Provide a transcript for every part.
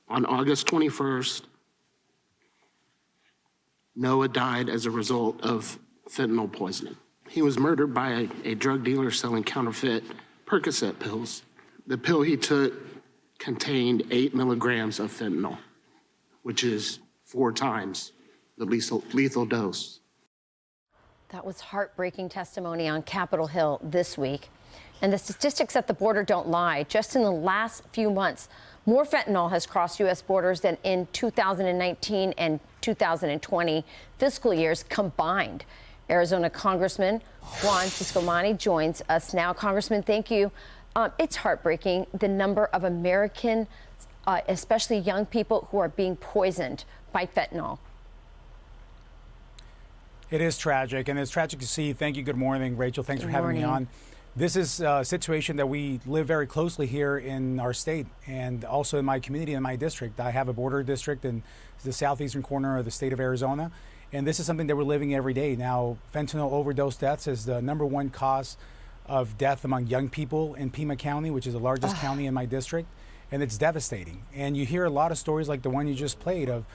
On August 21st, Noah died as a result of fentanyl poisoning. He was murdered by a drug dealer selling counterfeit Percocet pills. The pill he took contained 8 milligrams of fentanyl, which is 4 times the lethal dose. That was heartbreaking testimony on Capitol Hill this week. And the statistics at the border don't lie. Just in the last few months, more fentanyl has crossed U.S. borders than in 2019 and 2020 fiscal years combined. Arizona Congressman Juan Ciscomani joins us now. Congressman, thank you. It's heartbreaking, the number of Americans, especially young people, who are being poisoned by fentanyl. It is tragic, and it's tragic to see. Thank you. Good morning, Rachel. Thanks for having me on. This is a situation that we live very closely here in our state and also in my community, in my district. I have a border district in the southeastern corner of the state of Arizona, and this is something that we're living every day. Now, fentanyl overdose deaths is the #1 cause of death among young people in Pima County, which is the largest county in my district, and it's devastating. And you hear a lot of stories like the one you just played of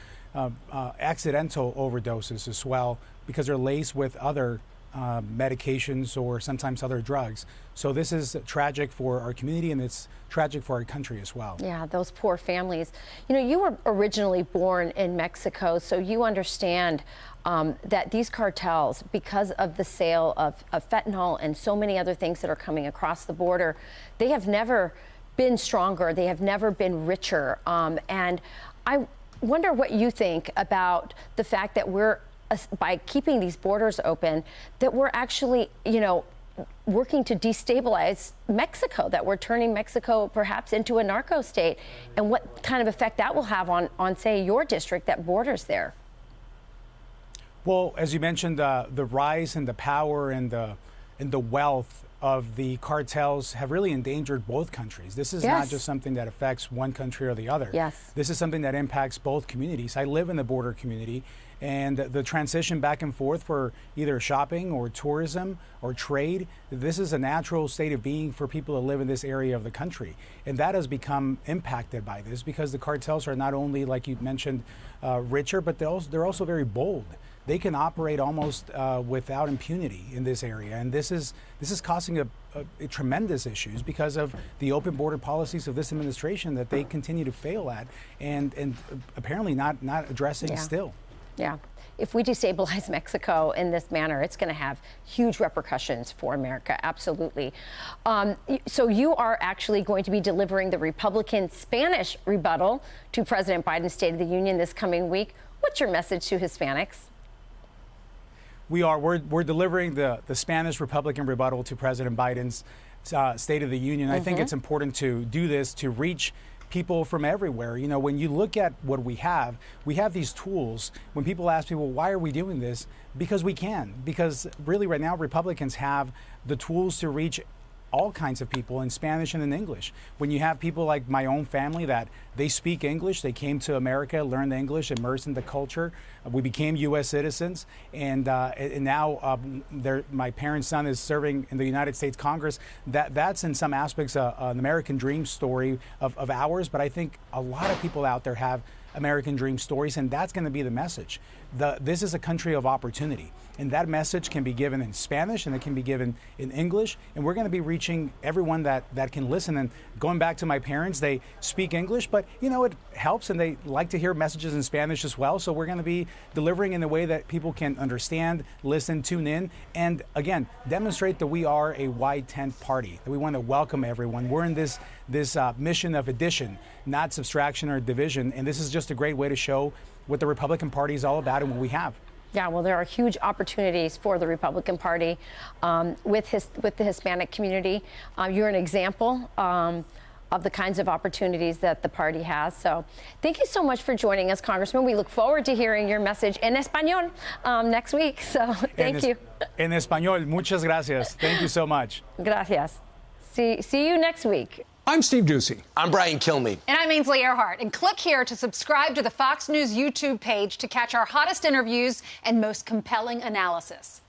accidental overdoses as well, because they're laced with other medications or sometimes other drugs. So this is tragic for our community, and it's tragic for our country as well. Yeah, those poor families. You know, you were originally born in Mexico, so you understand that these cartels, because of the sale of fentanyl and so many other things that are coming across the border, they have never been stronger. They have never been richer. And I wonder what you think about the fact that we're, by keeping these borders open, that we're actually, you know, working to destabilize Mexico, that we're turning Mexico perhaps into a narco state, and what kind of effect that will have on say, your district that borders there. Well, as you mentioned, the rise in the power and the wealth of the cartels have really endangered both countries. This is not just something that affects one country or the other. Yes. This is something that impacts both communities. I live in the border community, and the transition back and forth for either shopping or tourism or trade, this is a natural state of being for people that live in this area of the country. And that has become impacted by this because the cartels are not only, like you mentioned, richer, but they're also very bold. They can operate almost without impunity in this area, and this is causing a tremendous issues because of the open border policies of this administration that they continue to fail at, and apparently not addressing still. Yeah. If we destabilize Mexico in this manner, it's going to have huge repercussions for America. Absolutely. So you are actually going to be delivering the Republican Spanish rebuttal to President Biden's State of the Union this coming week. What's your message to Hispanics? We're delivering the Spanish Republican rebuttal to President Biden's State of the Union. I think it's important to do this to reach people from everywhere. You know, when you look at what we have these tools. When people ask people, why are we doing this? Because we can. Because really right now, Republicans have the tools to reach all kinds of people in Spanish and in English. When you have people like my own family that they speak English, they came to America, learned English, immersed in the culture. We became U.S. citizens, and now my parents' son is serving in the United States Congress. That's in some aspects an American dream story of ours, but I think a lot of people out there have American dream stories, and that's going to be the message. This is a country of opportunity, and that message can be given in Spanish and it can be given in English, and we're going to be reaching everyone that can listen. And going back to my parents, they speak English, but you know, it helps, and they like to hear messages in Spanish as well. So we're going to be delivering in a way that people can understand, listen, tune in, and again, demonstrate that we are a wide tent party, that we want to welcome everyone. We're in this mission of addition, not subtraction or division, and this is just a great way to show what the Republican Party is all about and what we have. Yeah, well, there are huge opportunities for the Republican Party with the Hispanic community. You're an example of the kinds of opportunities that the party has. So thank you so much for joining us, Congressman. We look forward to hearing your message en español next week. So thank you. En español, muchas gracias. Thank you so much. Gracias. See you next week. I'm Steve Ducey. I'm Brian Kilmeade. And I'm Ainsley Earhart. And click here to subscribe to the Fox News YouTube page to catch our hottest interviews and most compelling analysis.